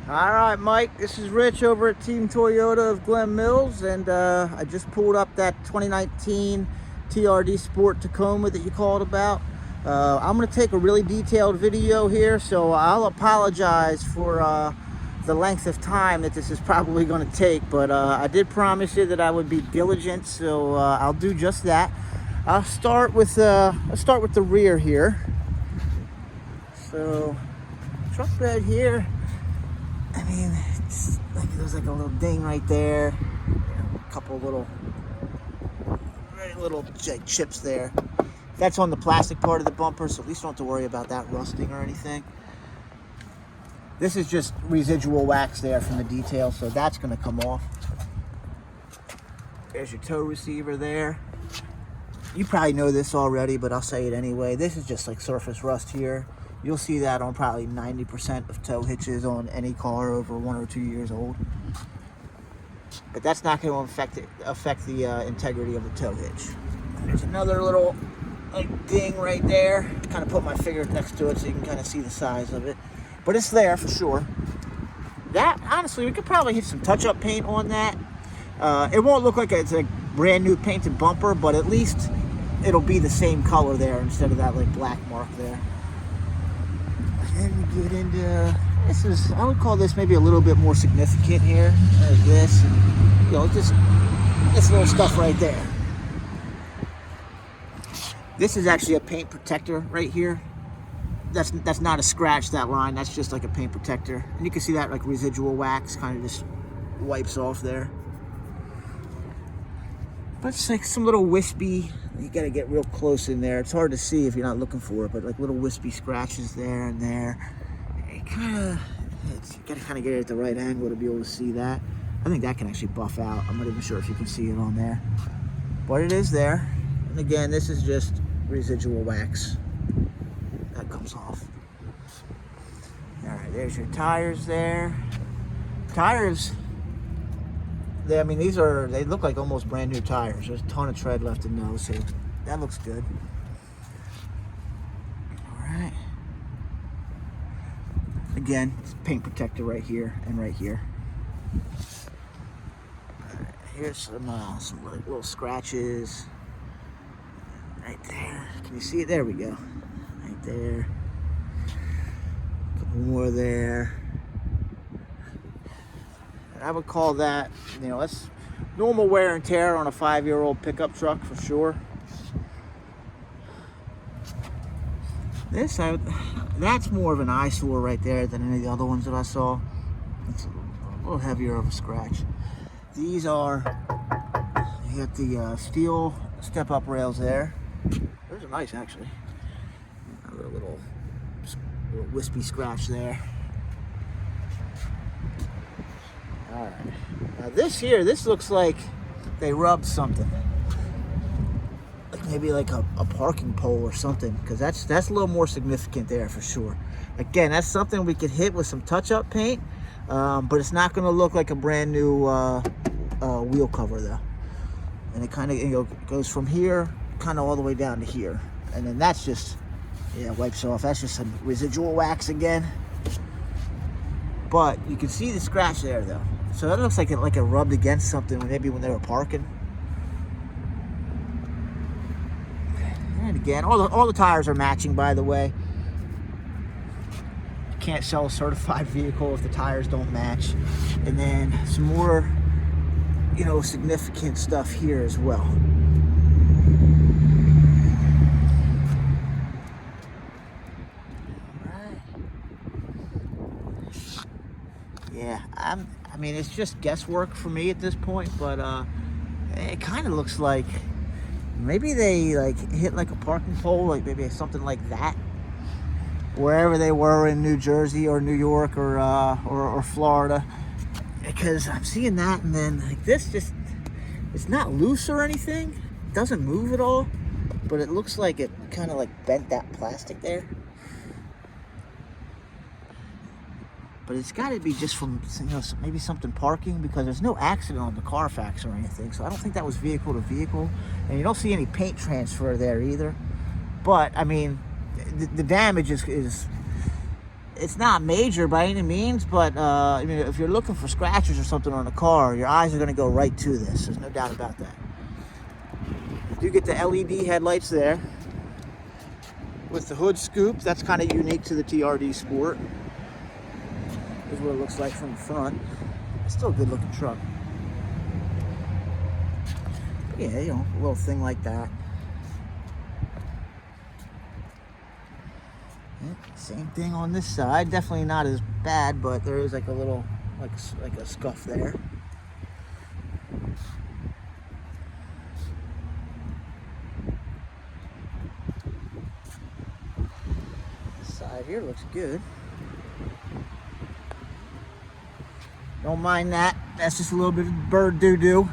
All right, Mike, this is Rich over at Team Toyota of Glen Mills, and I just pulled up that 2019 TRD Sport Tacoma that you called about. I'm going to take a really detailed video here, so I'll apologize for the length of time that this is probably going to take, but I did promise you that I would be diligent, so I'll do just that. I'll start with the rear here. So, truck bed here. I mean, it's like there's like a little ding right there, a couple little, very little chips there. That's on the plastic part of the bumper, so at least you don't have to worry about that rusting or anything. This is just residual wax there from the detail, so that's going to come off. There's your tow receiver there. You probably know this already, but I'll say it anyway. This is just like surface rust here. You'll see that on probably 90% of tow hitches on any car over 1 or 2 years old. But that's not going to affect the integrity of the tow hitch. There's another little ding right there. Kind of put my finger next to it so you can kind of see the size of it. But it's there for sure. That, honestly, we could probably hit some touch-up paint on that. It won't look like it's a brand new painted bumper, but at least it'll be the same color there instead of that like black mark there. And we get into, I would call this maybe a little bit more significant here. There's this, and, you know, just this little stuff right there. This is actually a paint protector right here. That's not a scratch, that line. That's just like a paint protector. And you can see that like residual wax kind of just wipes off there. But it's like some little wispy, you gotta get real close in there. It's hard to see if you're not looking for it, but like little wispy scratches there and there. You gotta kind of get it at the right angle to be able to see that. I think that can actually buff out. I'm not even sure if you can see it on there, but it is there. And again, this is just residual wax that comes off. All right, there's your tires there. Tires, I mean, they look like almost brand new tires. There's a ton of tread left in those, so that looks good. All right. Again, it's paint protector right here and right here. All right, here's some like little scratches right there. Can you see it? There we go. Right there. A couple more there. I would call that, you know, that's normal wear and tear on a 5-year-old pickup truck for sure. That's more of an eyesore right there than any of the other ones that I saw. It's a little heavier of a scratch. These are, you got the steel step-up rails there. Those are nice, actually. Another little wispy scratch there. All right. Now this looks like they rubbed something. Like maybe like a parking pole or something, because that's a little more significant there for sure. Again, that's something we could hit with some touch-up paint, but it's not going to look like a brand new wheel cover though. And it kind of goes from here, kind of all the way down to here, and then that's just wipes off. That's just some residual wax again. But you can see the scratch there though. So that looks like it rubbed against something maybe when they were parking. And again, all the tires are matching, by the way. You can't sell a certified vehicle if the tires don't match. And then some more, you know, significant stuff here as well. Yeah, I mean, it's just guesswork for me at this point, but it kind of looks like maybe they like hit like a parking pole, like maybe something like that, wherever they were in New Jersey or New York or Florida, because I'm seeing that, and then like this just, it's not loose or anything, it doesn't move at all, but it looks like it kind of like bent that plastic there. But it's got to be just from, you know, maybe something parking, because there's no accident on the Carfax or anything. So I don't think that was vehicle to vehicle. And you don't see any paint transfer there either. But, I mean, the damage is it's not major by any means, but I mean, if you're looking for scratches or something on a car, your eyes are going to go right to this. There's no doubt about that. You do get the LED headlights there with the hood scoop. That's kind of unique to the TRD Sport. This is what it looks like from the front. It's still a good looking truck. But yeah, you know, a little thing like that. Same thing on this side. Definitely not as bad, but there is like a little, like a scuff there. This side here looks good. Don't mind that. That's just a little bit of bird doo-doo.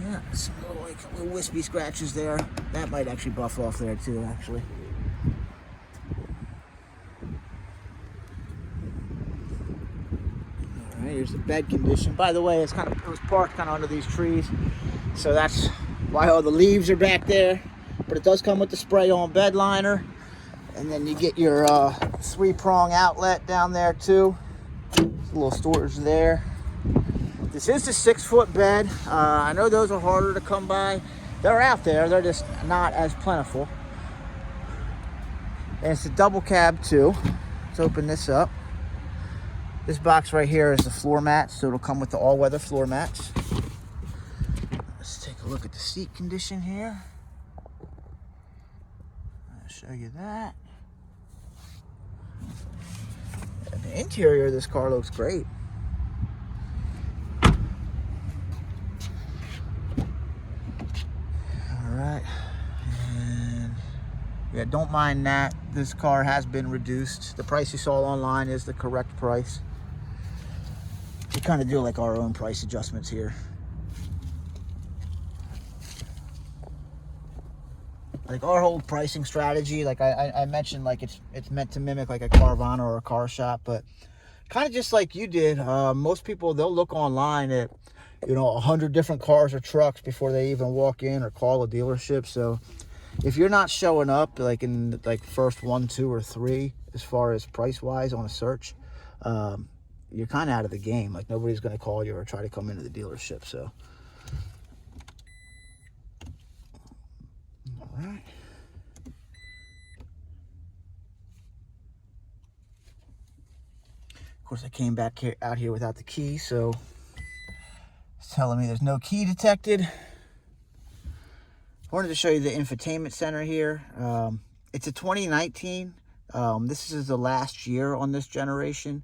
Yeah, some little wispy scratches there. That might actually buff off there too, actually. All right, here's the bed condition. By the way, it was parked kind of under these trees, so that's why all the leaves are back there. But it does come with the spray-on bed liner, and then you get your 3-prong outlet down there too. There's a little storage there. This is the 6-foot bed. I know those are harder to come by. They're out there. They're just not as plentiful. And it's a double cab too. Let's open this up. This box right here is the floor mats, so it'll come with the all-weather floor mats. Let's take a look at the seat condition here. I'll show you that. And the interior of this car looks great. Alright, and yeah, don't mind that. This car has been reduced. The price you saw online is the correct price. We kind of do like our own price adjustments here. Like our whole pricing strategy, like I mentioned, like it's meant to mimic like a Carvana or a car shop, but kind of just like you did. Most people, they'll look online at, you know, 100 different cars or trucks before they even walk in or call a dealership. So if you're not showing up like in like first 1, 2, or 3 as far as price wise on a search, you're kind of out of the game. Like nobody's going to call you or try to come into the dealership. So all right. Of course, I came back out here without the key, so it's telling me there's no key detected. I wanted to show you the infotainment center here. It's a 2019. This is the last year on this generation.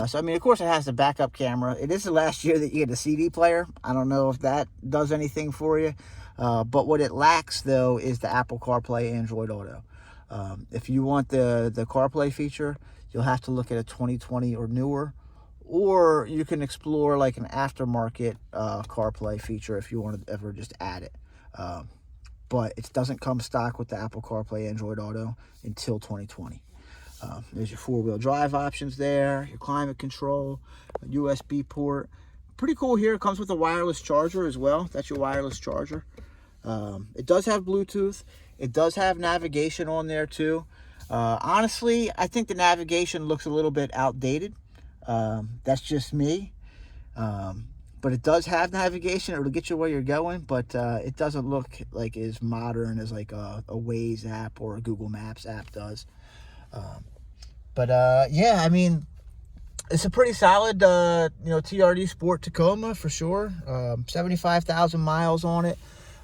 So, I mean, of course, it has the backup camera. It is the last year that you get a CD player. I don't know if that does anything for you. But what it lacks, though, is the Apple CarPlay, Android Auto. If you want the CarPlay feature, you'll have to look at a 2020 or newer. Or you can explore like an aftermarket CarPlay feature if you want to ever just add it. But it doesn't come stock with the Apple CarPlay Android Auto until 2020. There's your 4-wheel drive options there, your climate control, a USB port. Pretty cool here. It comes with a wireless charger as well. That's your wireless charger. It does have Bluetooth. It does have navigation on there too. Honestly, I think the navigation looks a little bit outdated. That's just me. But it does have navigation. It'll get you where you're going, but it doesn't look like as modern as like a Waze app or a Google Maps app does. Yeah, I mean, it's a pretty solid, TRD Sport Tacoma for sure. 75,000 miles on it.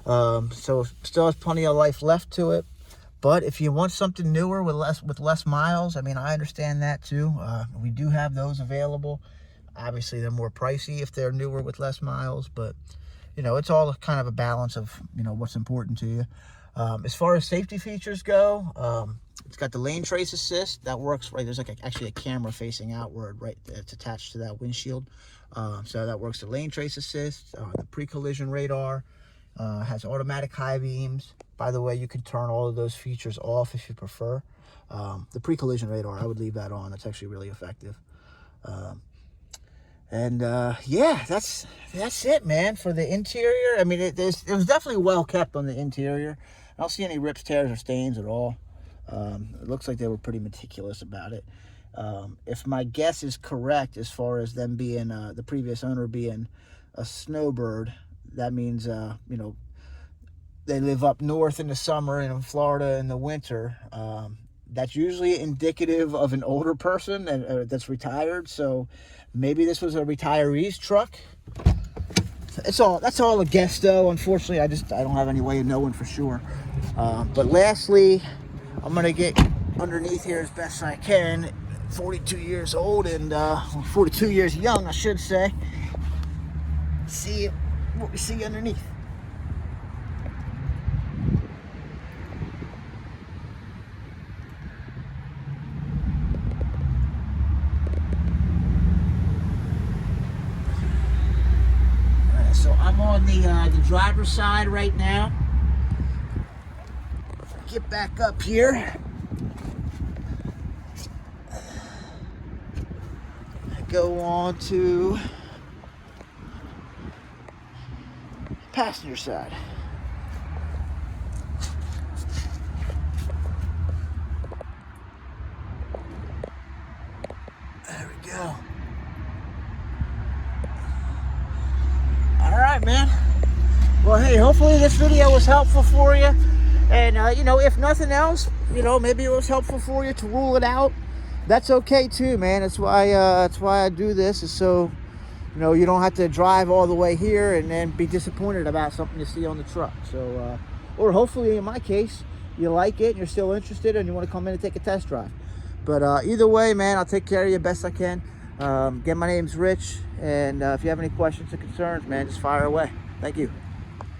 So still has plenty of life left to it. But if you want something newer with less miles, I mean, I understand that too. We do have those available. Obviously, they're more pricey if they're newer with less miles, but you know, it's all kind of a balance of, you know, what's important to you. As far as safety features go, it's got the lane trace assist that works right. There's like actually a camera facing outward, right? It's attached to that windshield, so that works. The lane trace assist, the pre-collision radar, has automatic high beams. By the way, you can turn all of those features off if you prefer. The pre-collision radar, I would leave that on. That's actually really effective. Yeah, that's it, man, for the interior. I mean, it was definitely well kept on the interior. I don't see any rips, tears, or stains at all. It looks like they were pretty meticulous about it. If my guess is correct, as far as them being the previous owner being a snowbird, that means you know, they live up north in the summer and in Florida in the winter. That's usually indicative of an older person that's retired. So maybe this was a retiree's truck. That's all a guess, though. Unfortunately, I don't have any way of knowing for sure. But lastly, I'm gonna get underneath here as best I can. 42 years old and 42 years young, I should say. See what we see underneath. So I'm on the driver's side right now. Get back up here. Go on to passenger side. There we go. All right, man. Well, hey, hopefully this video was helpful for you. And, you know, if nothing else, you know, maybe it was helpful for you to rule it out. That's okay, too, man. That's why I do this, is so, you know, you don't have to drive all the way here and then be disappointed about something you see on the truck. So, or hopefully, in my case, you like it and you're still interested and you want to come in and take a test drive. But either way, man, I'll take care of you best I can. Again, my name's Rich, and if you have any questions or concerns, man, just fire away. Thank you.